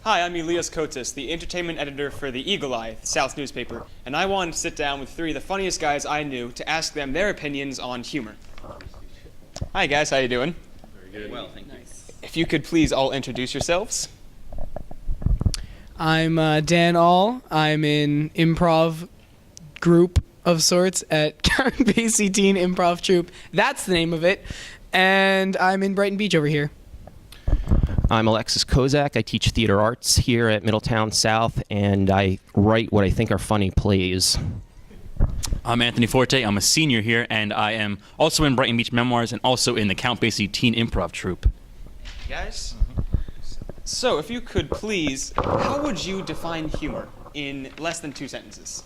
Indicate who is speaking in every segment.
Speaker 1: Hi, I'm Elias Kotsis, the entertainment editor for the Eagle Eye, the South newspaper, and I wanted to sit down with three of the funniest guys I knew to ask them their opinions on humor. Hi guys, how you doing?
Speaker 2: Very good. Well, thank you.
Speaker 3: Nice.
Speaker 1: If you could please all introduce yourselves.
Speaker 3: I'm Dan All. I'm in improv group of sorts at Karen Basie Teen Improv Troupe. That's the name of it. And I'm in Brighton Beach over here.
Speaker 4: I'm Alexis Kozak. I teach theater arts here at Middletown South, and I write what I think are funny plays.
Speaker 2: I'm Anthony Forte. I'm a senior here, and I am also in Brighton Beach Memoirs and also in the Count Basie Teen Improv Troupe.
Speaker 1: Guys? So, if you could please, how would you define humor in less than 2 sentences?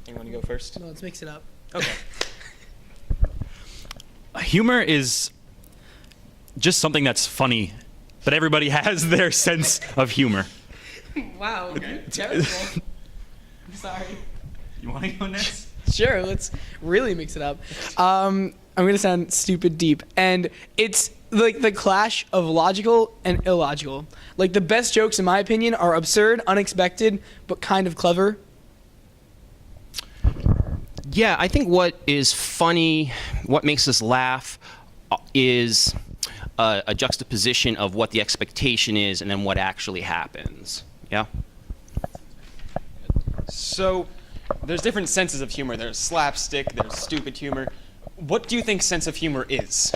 Speaker 1: Anyone want to go first?
Speaker 3: No, let's mix it up.
Speaker 1: Okay.
Speaker 2: Humor is just something that's funny, but everybody has their sense of humor.
Speaker 3: Wow, terrible. I'm sorry.
Speaker 2: You want to go next?
Speaker 3: Sure, let's really mix it up. I'm going to sound stupid deep. And it's like the clash of logical and illogical. Like the best jokes, in my opinion, are absurd, unexpected, but kind of clever.
Speaker 4: Yeah, I think what is funny, what makes us laugh, is a juxtaposition of what the expectation is and then what actually happens. Yeah?
Speaker 1: So, there's different senses of humor. There's slapstick, there's stupid humor. What do you think sense of humor is?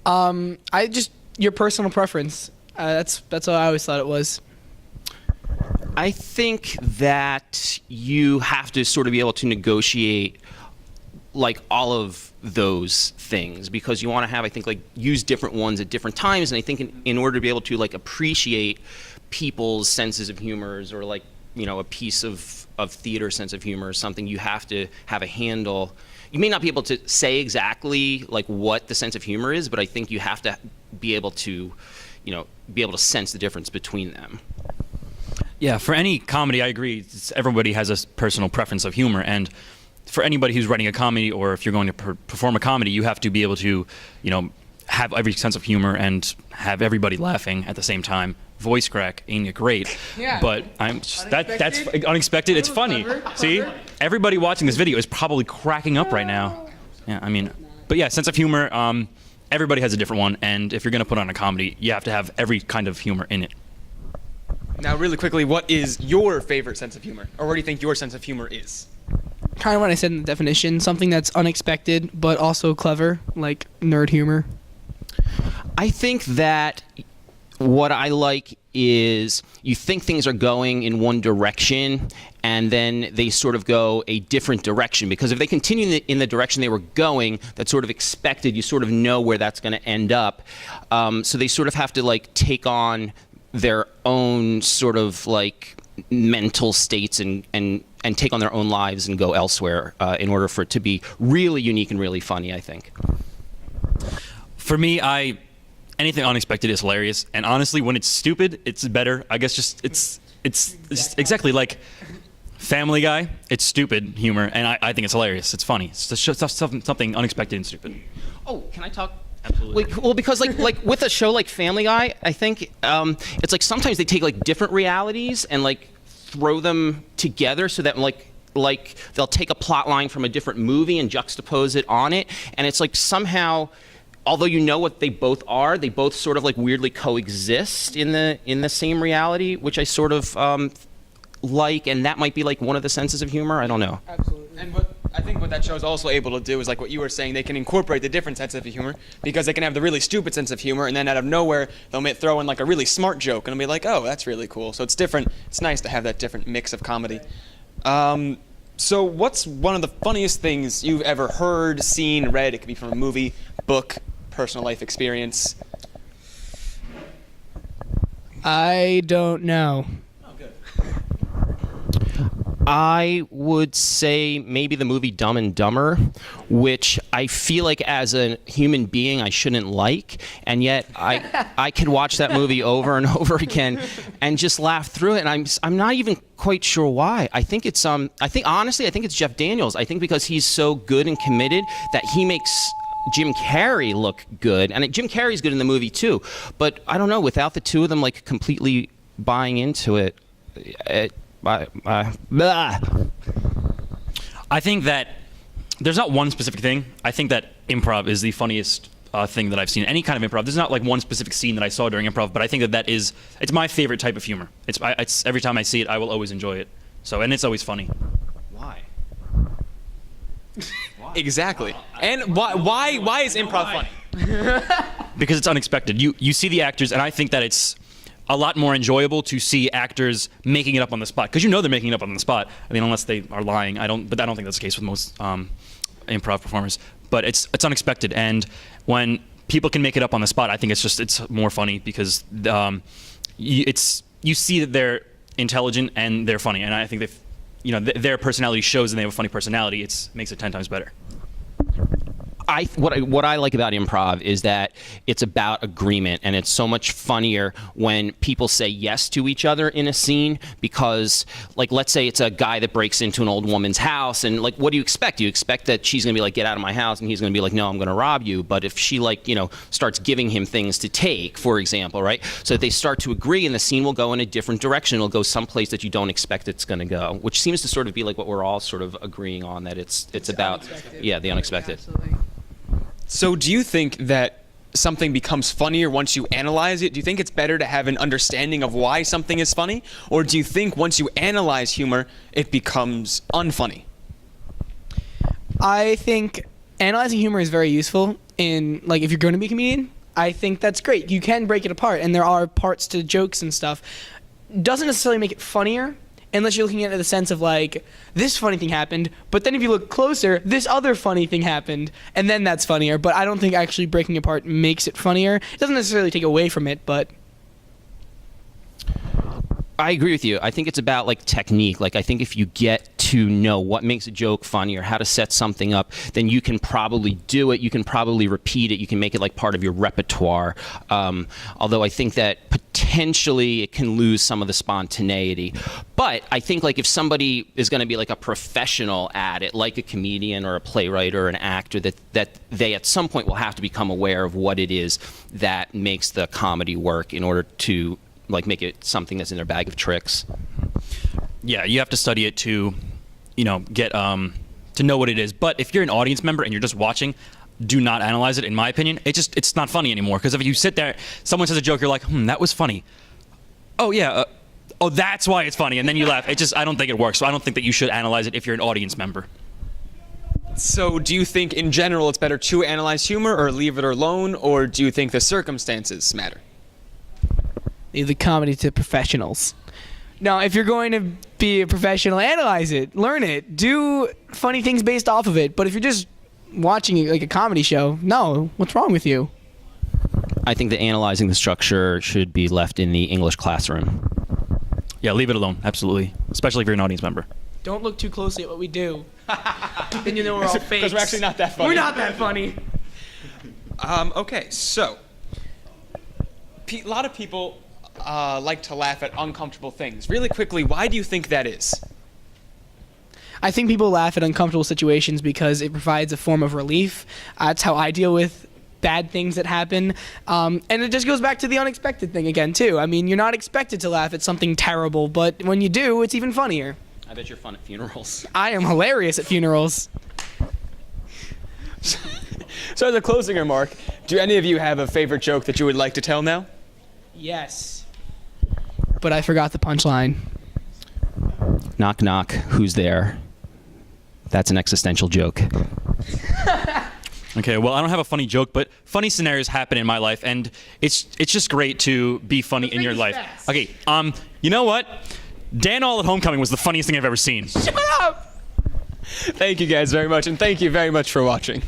Speaker 3: Your personal preference. That's what I always thought it was.
Speaker 4: I think that you have to sort of be able to negotiate like all of those things, because you want to have, I think, like use different ones at different times, and I think in order to be able to like appreciate people's senses of humors, or like, you know, a piece of theater sense of humor or something, you have to have a handle. You may not be able to say exactly like what the sense of humor is, but I think you have to be able to, you know, be able to sense the difference between them.
Speaker 2: Yeah, for any comedy, I agree. Everybody has a personal preference of humor, and for anybody who's writing a comedy, or if you're going to perform a comedy, you have to be able to, you know, have every sense of humor and have everybody laughing at the same time. Voice crack ain't great,
Speaker 3: Yeah.
Speaker 2: But that's unexpected. It's funny. See, everybody watching this video is probably cracking up right now. Yeah, I mean, but yeah, sense of humor. Everybody has a different one, and if you're going to put on a comedy, you have to have every kind of humor in it.
Speaker 1: Now, really quickly, what is your favorite sense of humor? Or what do you think your sense of humor is?
Speaker 3: Kind of what I said in the definition, something that's unexpected but also clever, like nerd humor.
Speaker 4: I think that what I like is you think things are going in one direction, and then they sort of go a different direction. Because if they continue in the direction they were going, that's sort of expected, you sort of know where that's going to end up. So they sort of have to like take on their own sort of like mental states and take on their own lives and go elsewhere in order for it to be really unique and really funny, I think.
Speaker 2: For me, anything unexpected is hilarious, and honestly, when it's stupid, it's better. I guess just it's exactly like Family Guy. It's stupid humor, and I think it's hilarious. It's funny. It's just something unexpected and stupid.
Speaker 4: Oh, can I talk?
Speaker 2: Absolutely.
Speaker 4: Well, because like with a show like Family Guy, I think it's like sometimes they take like different realities and like throw them together so that like they'll take a plot line from a different movie and juxtapose it on it, and it's like somehow, although you know what they both are, they both sort of like weirdly coexist in the same reality, which I sort of like, and that might be like one of the senses of humor. I don't know.
Speaker 3: Absolutely.
Speaker 1: And I think what that show is also able to do is like what you were saying, they can incorporate the different senses of humor, because they can have the really stupid sense of humor, and then out of nowhere, they'll throw in like a really smart joke, and it'll be like, oh, that's really cool. So it's different. It's nice to have that different mix of comedy. So what's one of the funniest things you've ever heard, seen, read? It could be from a movie, book, personal life experience.
Speaker 3: I don't know.
Speaker 1: Oh, good.
Speaker 4: I would say maybe the movie Dumb and Dumber, which I feel like as a human being I shouldn't like, and yet I could watch that movie over and over again and just laugh through it, and I'm not even quite sure why. I think honestly it's Jeff Daniels. I think because he's so good and committed that he makes Jim Carrey look good, and Jim Carrey's good in the movie too. But I don't know, without the two of them like completely buying into it, blah.
Speaker 2: I think that there's not one specific thing. I think that improv is the funniest thing that I've seen. Any kind of improv. There's not like one specific scene that I saw during improv, but I think that it's my favorite type of humor. It's every time I see it, I will always enjoy it. So, and it's always funny.
Speaker 4: Why?
Speaker 1: Exactly. And why is improv funny?
Speaker 2: Because it's unexpected. You see the actors, and I think that it's a lot more enjoyable to see actors making it up on the spot, because they're making it up on the spot. I mean, unless they are lying. But I don't think that's the case with most improv performers. But it's unexpected, and when people can make it up on the spot, I think it's more funny because you see that they're intelligent and they're funny, and I think their personality shows and they have a funny personality. It makes it 10 times better.
Speaker 4: What I like about improv is that it's about agreement, and it's so much funnier when people say yes to each other in a scene, because like, let's say it's a guy that breaks into an old woman's house, and like, what do you expect? You expect that she's going to be like, get out of my house, and he's going to be like, no, I'm going to rob you. But if she starts giving him things to take, for example, right? So they start to agree, and the scene will go in a different direction. It'll go someplace that you don't expect it's going to go, which seems to sort of be like what we're all sort of agreeing on, that it's about, the unexpected.
Speaker 3: Absolutely.
Speaker 1: So do you think that something becomes funnier once you analyze it? Do you think it's better to have an understanding of why something is funny? Or do you think once you analyze humor, it becomes unfunny?
Speaker 3: I think analyzing humor is very useful in, like, if you're going to be a comedian. I think that's great. You can break it apart, and there are parts to jokes and stuff. Doesn't necessarily make it funnier, unless you're looking at it in the sense of like, this funny thing happened, but then if you look closer, this other funny thing happened, and then that's funnier. But I don't think actually breaking apart makes it funnier. It doesn't necessarily take away from it, but
Speaker 4: I agree with you. I think it's about like technique. Like, I think if you get to know what makes a joke funny or how to set something up, then you can probably do it. You can probably repeat it. You can make it like part of your repertoire. Although I think that potentially it can lose some of the spontaneity. But I think like if somebody is going to be like a professional at it, like a comedian or a playwright or an actor, that they at some point will have to become aware of what it is that makes the comedy work in order to like make it something that's in their bag of tricks.
Speaker 2: Yeah, you have to study it to, get to know what it is. But if you're an audience member and you're just watching, do not analyze it. In my opinion, it's not funny anymore. Because if you sit there, someone says a joke, you're like, that was funny. Oh yeah, oh that's why it's funny, and then you laugh. I don't think it works. So I don't think that you should analyze it if you're an audience member.
Speaker 1: So do you think in general it's better to analyze humor or leave it alone, or do you think the circumstances matter?
Speaker 3: leave the comedy to professionals. Now, if you're going to be a professional, analyze it, learn it, do funny things based off of it. But if you're just watching like a comedy show, no, what's wrong with you?
Speaker 4: I think that analyzing the structure should be left in the English classroom.
Speaker 2: Yeah, leave it alone, absolutely. Especially if you're an audience member.
Speaker 3: Don't look too closely at what we do. Then you know we're all fakes.
Speaker 1: Because we're actually not that funny.
Speaker 3: We're not that funny.
Speaker 1: Okay, so a lot of people like to laugh at uncomfortable things. Really quickly, why do you think that is?
Speaker 3: I think people laugh at uncomfortable situations because it provides a form of relief. That's how I deal with bad things that happen. And it just goes back to the unexpected thing again, too. I mean, you're not expected to laugh at something terrible, but when you do, it's even funnier.
Speaker 4: I bet you're fun at funerals.
Speaker 3: I am hilarious at funerals.
Speaker 1: So as a closing remark, do any of you have a favorite joke that you would like to tell now?
Speaker 3: Yes. But I forgot the punchline.
Speaker 4: Knock, knock, who's there? That's an existential joke.
Speaker 2: Okay, well, I don't have a funny joke, but funny scenarios happen in my life, and it's just great to be funny in your life.
Speaker 3: Fast.
Speaker 2: Okay, you know what? Dan All at Homecoming was the funniest thing I've ever seen.
Speaker 3: Shut up!
Speaker 1: Thank you guys very much, and thank you very much for watching.